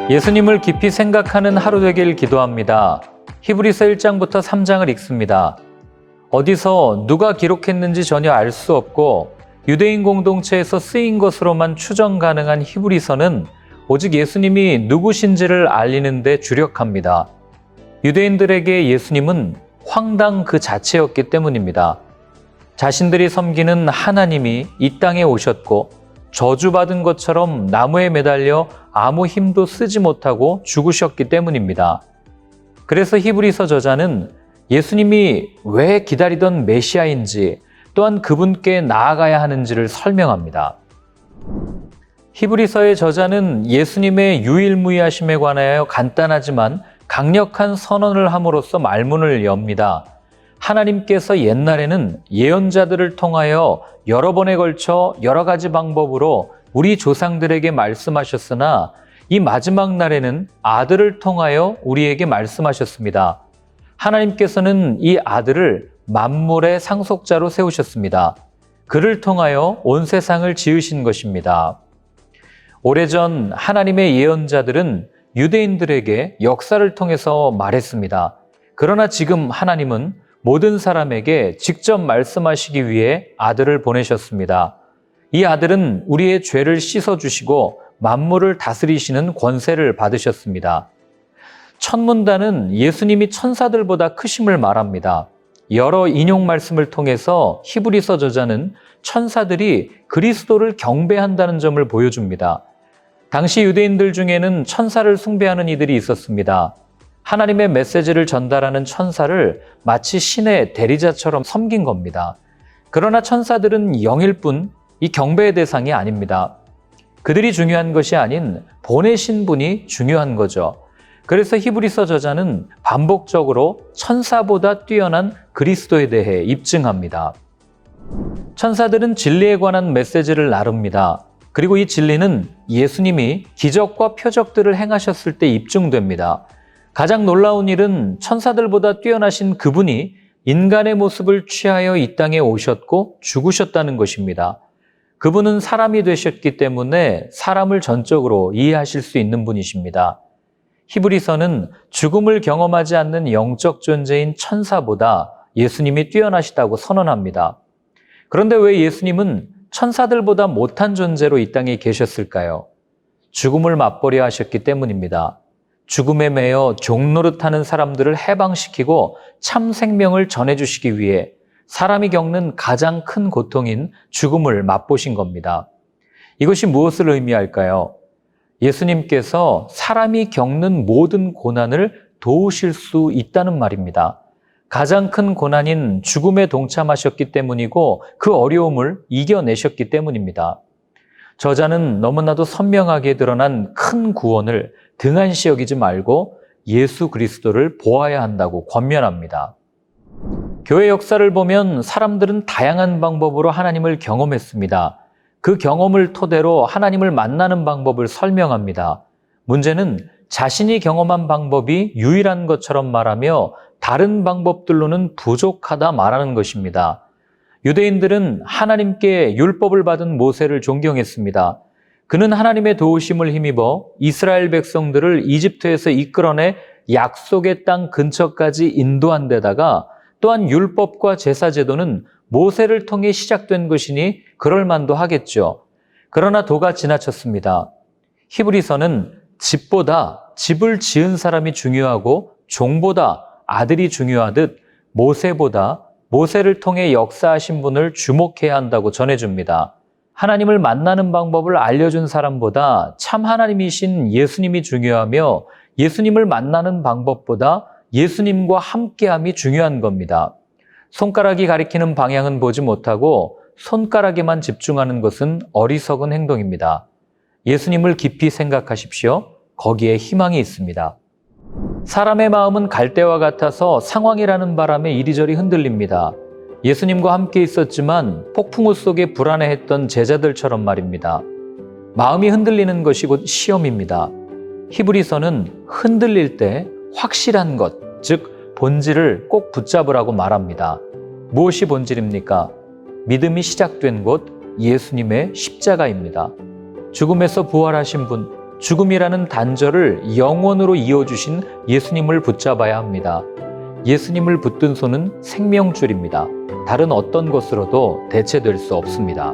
예수님을 깊이 생각하는 하루 되길 기도합니다. 히브리서 1장부터 3장을 읽습니다. 어디서 누가 기록했는지 전혀 알 수 없고 유대인 공동체에서 쓰인 것으로만 추정 가능한 히브리서는 오직 예수님이 누구신지를 알리는 데 주력합니다. 유대인들에게 예수님은 황당 그 자체였기 때문입니다. 자신들이 섬기는 하나님이 이 땅에 오셨고 저주받은 것처럼 나무에 매달려 아무 힘도 쓰지 못하고 죽으셨기 때문입니다. 그래서 히브리서 저자는 예수님이 왜 기다리던 메시아인지 또한 그분께 나아가야 하는지를 설명합니다. 히브리서의 저자는 예수님의 유일무이하심에 관하여 간단하지만 강력한 선언을 함으로써 말문을 엽니다. 하나님께서 옛날에는 예언자들을 통하여 여러 번에 걸쳐 여러 가지 방법으로 우리 조상들에게 말씀하셨으나 이 마지막 날에는 아들을 통하여 우리에게 말씀하셨습니다. 하나님께서는 이 아들을 만물의 상속자로 세우셨습니다. 그를 통하여 온 세상을 지으신 것입니다. 오래전 하나님의 예언자들은 유대인들에게 역사를 통해서 말했습니다. 그러나 지금 하나님은 모든 사람에게 직접 말씀하시기 위해 아들을 보내셨습니다. 이 아들은 우리의 죄를 씻어주시고 만물을 다스리시는 권세를 받으셨습니다. 천문단은 예수님이 천사들보다 크심을 말합니다. 여러 인용 말씀을 통해서 히브리서 저자는 천사들이 그리스도를 경배한다는 점을 보여줍니다. 당시 유대인들 중에는 천사를 숭배하는 이들이 있었습니다. 하나님의 메시지를 전달하는 천사를 마치 신의 대리자처럼 섬긴 겁니다. 그러나 천사들은 영일 뿐 이 경배의 대상이 아닙니다. 그들이 중요한 것이 아닌 보내신 분이 중요한 거죠. 그래서 히브리서 저자는 반복적으로 천사보다 뛰어난 그리스도에 대해 입증합니다. 천사들은 진리에 관한 메시지를 나눕니다. 그리고 이 진리는 예수님이 기적과 표적들을 행하셨을 때 입증됩니다. 가장 놀라운 일은 천사들보다 뛰어나신 그분이 인간의 모습을 취하여 이 땅에 오셨고 죽으셨다는 것입니다. 그분은 사람이 되셨기 때문에 사람을 전적으로 이해하실 수 있는 분이십니다. 히브리서는 죽음을 경험하지 않는 영적 존재인 천사보다 예수님이 뛰어나시다고 선언합니다. 그런데 왜 예수님은 천사들보다 못한 존재로 이 땅에 계셨을까요? 죽음을 맛보려 하셨기 때문입니다. 죽음에 매여 종노릇하는 사람들을 해방시키고 참 생명을 전해주시기 위해 사람이 겪는 가장 큰 고통인 죽음을 맛보신 겁니다. 이것이 무엇을 의미할까요? 예수님께서 사람이 겪는 모든 고난을 도우실 수 있다는 말입니다. 가장 큰 고난인 죽음에 동참하셨기 때문이고 그 어려움을 이겨내셨기 때문입니다. 저자는 너무나도 선명하게 드러난 큰 구원을 등한시 여기지 말고 예수 그리스도를 보아야 한다고 권면합니다. 교회 역사를 보면 사람들은 다양한 방법으로 하나님을 경험했습니다. 그 경험을 토대로 하나님을 만나는 방법을 설명합니다. 문제는 자신이 경험한 방법이 유일한 것처럼 말하며 다른 방법들로는 부족하다 말하는 것입니다. 유대인들은 하나님께 율법을 받은 모세를 존경했습니다. 그는 하나님의 도우심을 힘입어 이스라엘 백성들을 이집트에서 이끌어내 약속의 땅 근처까지 인도한 데다가 또한 율법과 제사 제도는 모세를 통해 시작된 것이니 그럴 만도 하겠죠. 그러나 도가 지나쳤습니다. 히브리서는 집보다 집을 지은 사람이 중요하고 종보다 아들이 중요하듯 모세보다 모세를 통해 역사하신 분을 주목해야 한다고 전해줍니다. 하나님을 만나는 방법을 알려준 사람보다 참 하나님이신 예수님이 중요하며 예수님을 만나는 방법보다 예수님과 함께함이 중요한 겁니다. 손가락이 가리키는 방향은 보지 못하고 손가락에만 집중하는 것은 어리석은 행동입니다. 예수님을 깊이 생각하십시오. 거기에 희망이 있습니다. 사람의 마음은 갈대와 같아서 상황이라는 바람에 이리저리 흔들립니다. 예수님과 함께 있었지만 폭풍우 속에 불안해했던 제자들처럼 말입니다. 마음이 흔들리는 것이 곧 시험입니다. 히브리서는 흔들릴 때 확실한 것, 즉 본질을 꼭 붙잡으라고 말합니다. 무엇이 본질입니까? 믿음이 시작된 곳 예수님의 십자가입니다. 죽음에서 부활하신 분, 죽음이라는 단절을 영원으로 이어주신 예수님을 붙잡아야 합니다. 예수님을 붙든 손은 생명줄입니다. 다른 어떤 것으로도 대체될 수 없습니다.